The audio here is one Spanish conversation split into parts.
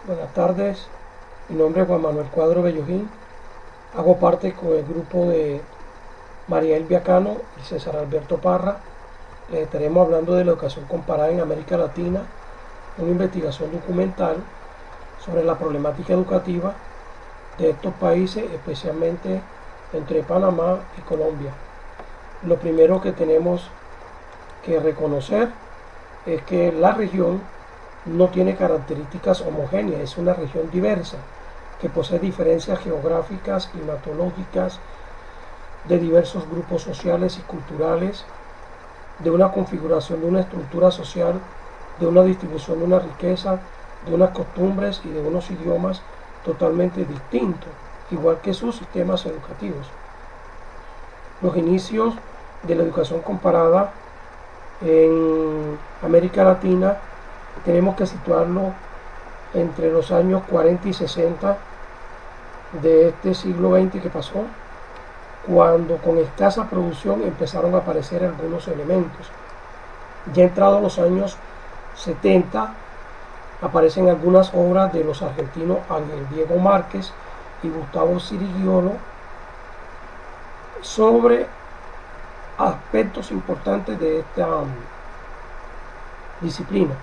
Buenas tardes, mi nombre es Juan Manuel Cuadro Bellojín, hago parte con el grupo de María Elvia Cano y César Alberto Parra. Les estaremos hablando de la educación comparada en América Latina, una investigación documental sobre la problemática educativa de estos países, especialmente entre Panamá y Colombia. Lo primero que tenemos que reconocer es que la región no tiene características homogéneas, es una región diversa que posee diferencias geográficas, climatológicas, de diversos grupos sociales y culturales, de una configuración de una estructura social, de una distribución de una riqueza, de unas costumbres y de unos idiomas totalmente distintos, igual que sus sistemas educativos. Los inicios de la educación comparada en América Latina tenemos que situarlo entre los años 40 y 60 de este siglo XX que pasó, cuando con escasa producción empezaron a aparecer algunos elementos. Ya entrados los años 70 aparecen algunas obras de los argentinos Ángel Diego Márquez y Gustavo Sirigliolo sobre aspectos importantes de esta disciplina.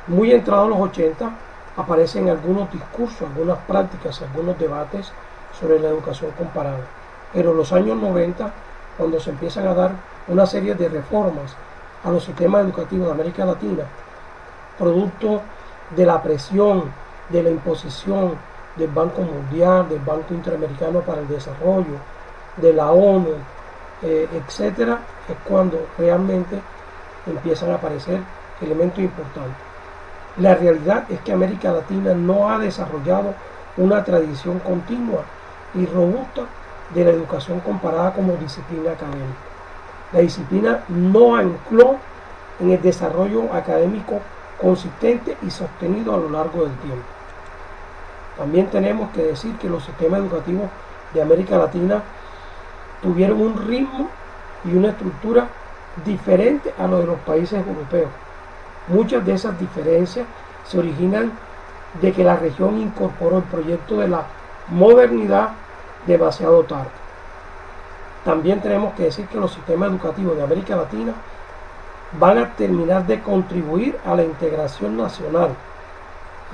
Muy entrados los 80 aparecen algunos discursos, algunas prácticas, algunos debates sobre la educación comparada. Pero en los años 90, cuando se empiezan a dar una serie de reformas a los sistemas educativos de América Latina, producto de la presión, de la imposición del Banco Mundial, del Banco Interamericano para el Desarrollo, de la ONU, etcétera, es cuando realmente empiezan a aparecer elementos importantes. La realidad es que América Latina no ha desarrollado una tradición continua y robusta de la educación comparada como disciplina académica. La disciplina no ancló en el desarrollo académico consistente y sostenido a lo largo del tiempo. También tenemos que decir que los sistemas educativos de América Latina tuvieron un ritmo y una estructura diferente a los de los países europeos. Muchas de esas diferencias se originan de que la región incorporó el proyecto de la modernidad demasiado tarde. También tenemos que decir que los sistemas educativos de América Latina van a terminar de contribuir a la integración nacional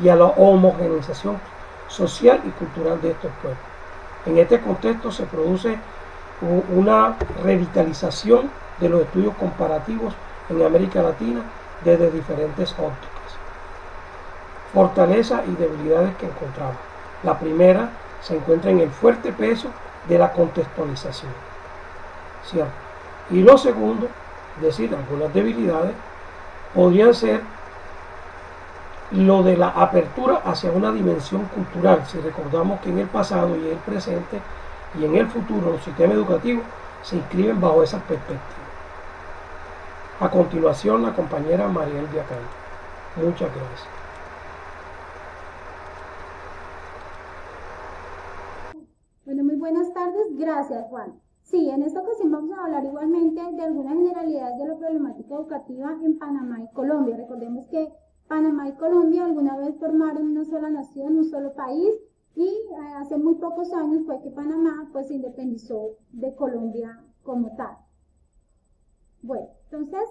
y a la homogeneización social y cultural de estos pueblos. En este contexto se produce una revitalización de los estudios comparativos en América Latina desde diferentes ópticas. Fortalezas y debilidades que encontramos. La primera se encuentra en el fuerte peso de la contextualización, ¿cierto? Y lo segundo, es decir, algunas debilidades, podrían ser lo de la apertura hacia una dimensión cultural. Si recordamos que en el pasado y en el presente y en el futuro los sistemas educativos se inscriben bajo esas perspectivas. A continuación, la compañera María Elvia Cano. Muchas gracias. Bueno, muy buenas tardes. Gracias, Juan. Sí, en esta ocasión vamos a hablar igualmente de algunas generalidades de la problemática educativa en Panamá y Colombia. Recordemos que Panamá y Colombia alguna vez formaron una sola nación, un solo país, y hace muy pocos años fue que Panamá pues se independizó de Colombia como tal. Bueno, entonces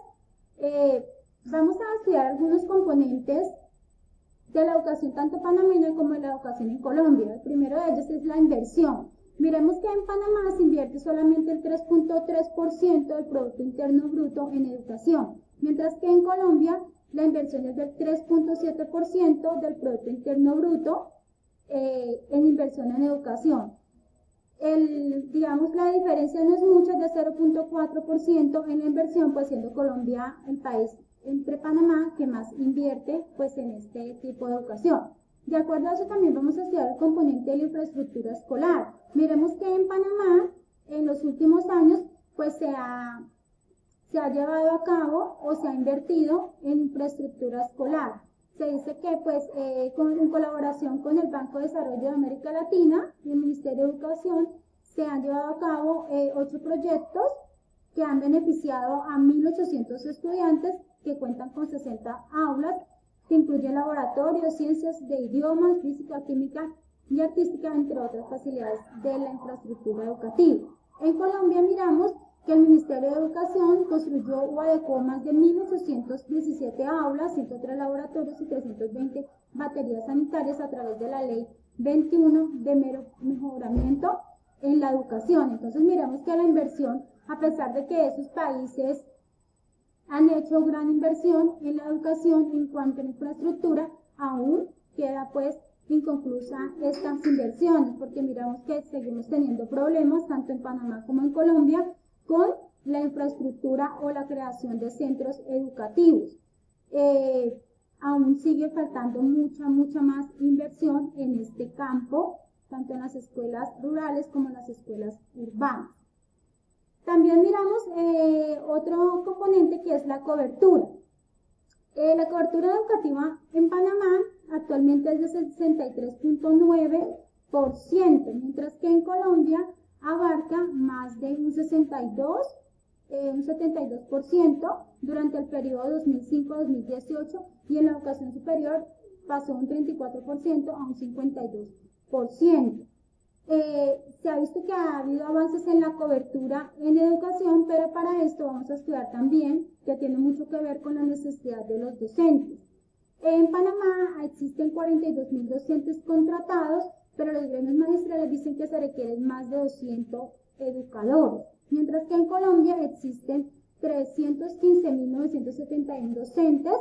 vamos a estudiar algunos componentes de la educación tanto panameña como de la educación en Colombia. El primero de ellos es la inversión. Miremos que en Panamá se invierte solamente el 3.3% del Producto Interno Bruto en educación, mientras que en Colombia la inversión es del 3.7% del Producto Interno Bruto en inversión en educación. Digamos, la diferencia no es mucha, es de 0.4% en la inversión, pues siendo Colombia el país entre Panamá que más invierte pues en este tipo de educación. De acuerdo a eso también vamos a estudiar el componente de la infraestructura escolar. Miremos que en Panamá en los últimos años pues se ha llevado a cabo o se ha invertido en infraestructura escolar. Se dice que pues en colaboración con el Banco de Desarrollo de América Latina y el Ministerio de Educación se han llevado a cabo 8 proyectos que han beneficiado a 1.800 estudiantes que cuentan con 60 aulas que incluye laboratorios, ciencias de idiomas, física, química y artística, entre otras facilidades de la infraestructura educativa. En Colombia miramos que el Ministerio de Educación construyó o adecuó más de 1.817 aulas, 103 laboratorios y 320 baterías sanitarias a través de la Ley 21 de mejoramiento en la educación. Entonces miremos que la inversión, a pesar de que esos países han hecho gran inversión en la educación en cuanto a infraestructura, aún queda pues inconclusa estas inversiones, porque miramos que seguimos teniendo problemas tanto en Panamá como en Colombia con la infraestructura o la creación de centros educativos. Aún sigue faltando mucha más inversión en este campo, tanto en las escuelas rurales como en las escuelas urbanas. También miramos otro componente que es la cobertura. La cobertura educativa en Panamá actualmente es de 63.9%, mientras que en Colombia abarca más de un 72% durante el periodo 2005-2018 y en la educación superior pasó un 34% a un 52%. Se ha visto que ha habido avances en la cobertura en educación, pero para esto vamos a estudiar también que tiene mucho que ver con la necesidad de los docentes. En Panamá existen 42.000 docentes contratados, pero los gremios magistrales dicen que se requieren más de 200 educadores, mientras que en Colombia existen 315.971 docentes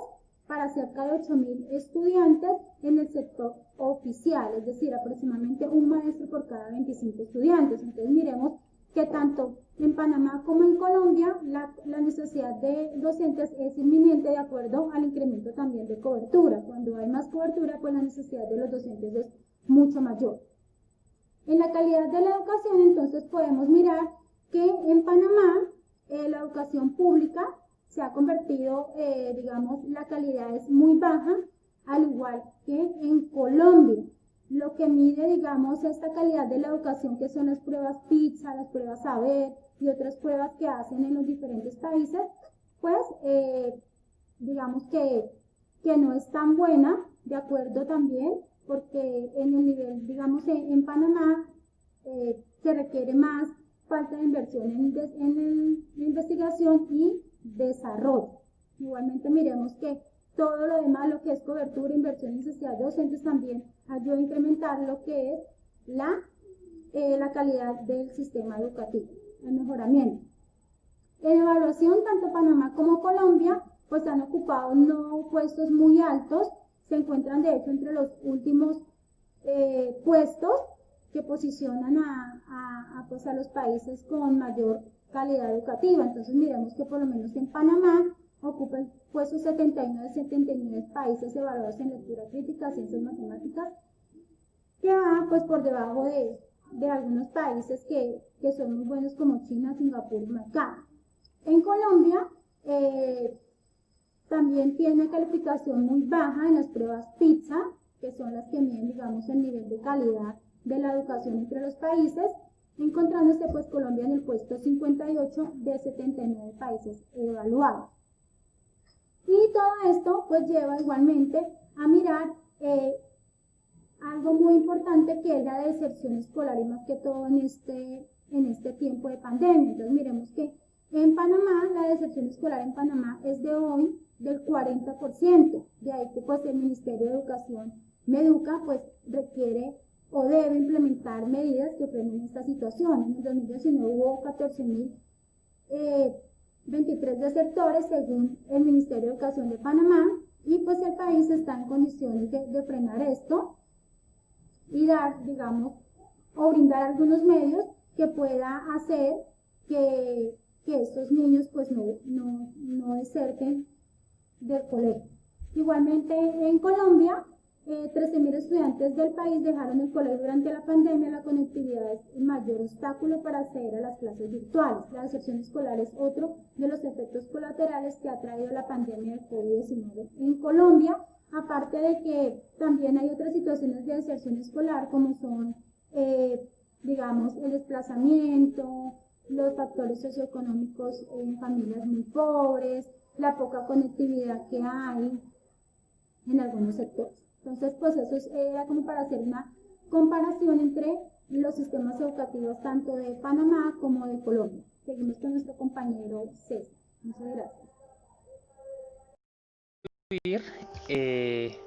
para cerca de 8.000 estudiantes en el sector oficial, es decir, aproximadamente un maestro por cada 25 estudiantes. Entonces miremos que tanto en Panamá como en Colombia la necesidad de docentes es inminente de acuerdo al incremento también de cobertura. Cuando hay más cobertura, pues la necesidad de los docentes es mucho mayor. En la calidad de la educación, entonces podemos mirar que en Panamá la educación pública se ha convertido, digamos, la calidad es muy baja, al igual que en Colombia. Lo que mide, digamos, esta calidad de la educación, que son las pruebas PISA, las pruebas Saber y otras pruebas que hacen en los diferentes países, pues, digamos que no es tan buena, de acuerdo también, porque en el nivel, digamos, en Panamá se requiere más falta de inversión en investigación y desarrollo. Igualmente miremos que todo lo demás, lo que es cobertura, inversión y necesidad de docentes, también ayuda a incrementar lo que es la calidad del sistema educativo, el mejoramiento. En evaluación, tanto Panamá como Colombia pues han ocupado no puestos muy altos, se encuentran de hecho entre los últimos puestos que posicionan pues a los países con mayor calidad educativa. Entonces miremos que por lo menos en Panamá ocupa el puesto 79 de 79 países evaluados en lectura crítica, ciencias matemáticas, que va pues por debajo de algunos países que son muy buenos como China, Singapur y Macao. En Colombia también tiene calificación muy baja en las pruebas PISA, que son las que miden, digamos, el nivel de calidad de la educación entre los países, encontrándose pues Colombia en el puesto 58 de 79 países evaluados. Y todo esto pues lleva igualmente a mirar algo muy importante, que es la deserción escolar, y más que todo en este tiempo de pandemia. Entonces miremos que en Panamá, la deserción escolar en Panamá es de hoy del 40%, de ahí que pues el Ministerio de Educación, Meduca, pues requiere o debe implementar medidas que frenen esta situación. En el 2019 hubo 14.023 desertores según el Ministerio de Educación de Panamá, y pues el país está en condiciones de frenar esto y dar, digamos, o brindar algunos medios que pueda hacer que estos niños pues no deserten del colegio. Igualmente en Colombia, 13.000 estudiantes del país dejaron el colegio durante la pandemia. La conectividad es el mayor obstáculo para acceder a las clases virtuales. La deserción escolar es otro de los efectos colaterales que ha traído la pandemia del COVID-19 en Colombia, aparte de que también hay otras situaciones de deserción escolar, como son, digamos, el desplazamiento, los factores socioeconómicos en familias muy pobres, la poca conectividad que hay, en algunos sectores. Entonces, pues eso era como para hacer una comparación entre los sistemas educativos tanto de Panamá como de Colombia. Seguimos con nuestro compañero César. Muchas gracias. Eh,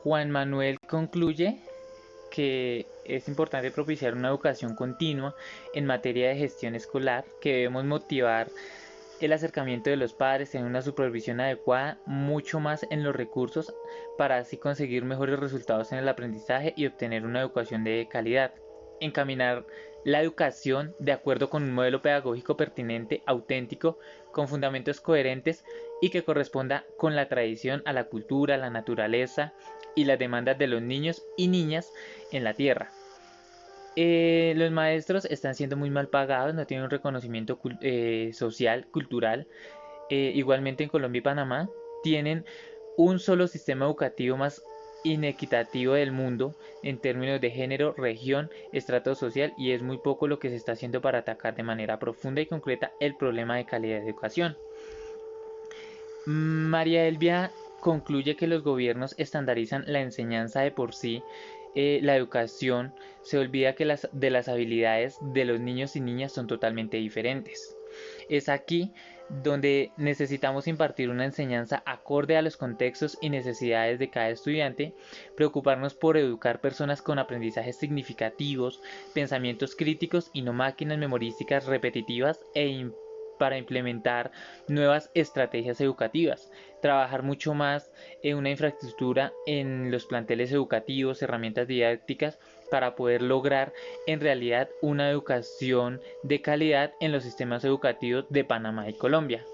Juan Manuel concluye que es importante propiciar una educación continua en materia de gestión escolar, que debemos motivar el acercamiento de los padres, tener una supervisión adecuada, mucho más en los recursos para así conseguir mejores resultados en el aprendizaje y obtener una educación de calidad. Encaminar la educación de acuerdo con un modelo pedagógico pertinente, auténtico, con fundamentos coherentes y que corresponda con la tradición, a la cultura, la naturaleza y las demandas de los niños y niñas en la tierra. Los maestros están siendo muy mal pagados, no tienen un reconocimiento social, cultural. Igualmente en Colombia y Panamá tienen un solo sistema educativo más inequitativo del mundo en términos de género, región, estrato social, y es muy poco lo que se está haciendo para atacar de manera profunda y concreta el problema de calidad de educación. María Elvia concluye que los gobiernos estandarizan la enseñanza de por sí, la educación, se olvida que de las habilidades de los niños y niñas son totalmente diferentes. Es aquí donde necesitamos impartir una enseñanza acorde a los contextos y necesidades de cada estudiante, preocuparnos por educar personas con aprendizajes significativos, pensamientos críticos y no máquinas memorísticas repetitivas para implementar nuevas estrategias educativas, trabajar mucho más en una infraestructura en los planteles educativos, herramientas didácticas para poder lograr en realidad una educación de calidad en los sistemas educativos de Panamá y Colombia.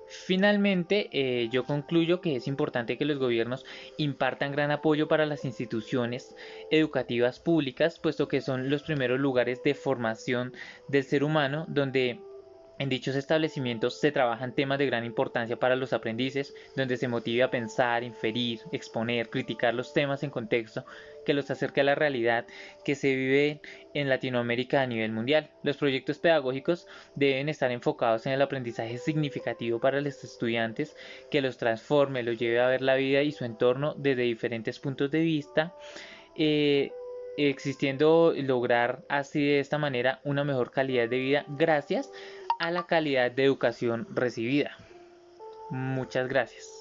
Finalmente, yo concluyo que es importante que los gobiernos impartan gran apoyo para las instituciones educativas públicas, puesto que son los primeros lugares de formación del ser humano, donde en dichos establecimientos se trabajan temas de gran importancia para los aprendices, donde se motive a pensar, inferir, exponer, criticar los temas en contexto que los acerque a la realidad que se vive en Latinoamérica a nivel mundial. Los proyectos pedagógicos deben estar enfocados en el aprendizaje significativo para los estudiantes, que los transforme, los lleve a ver la vida y su entorno desde diferentes puntos de vista, eh, existiendo lograr así de esta manera una mejor calidad de vida gracias a la calidad de educación recibida. Muchas gracias.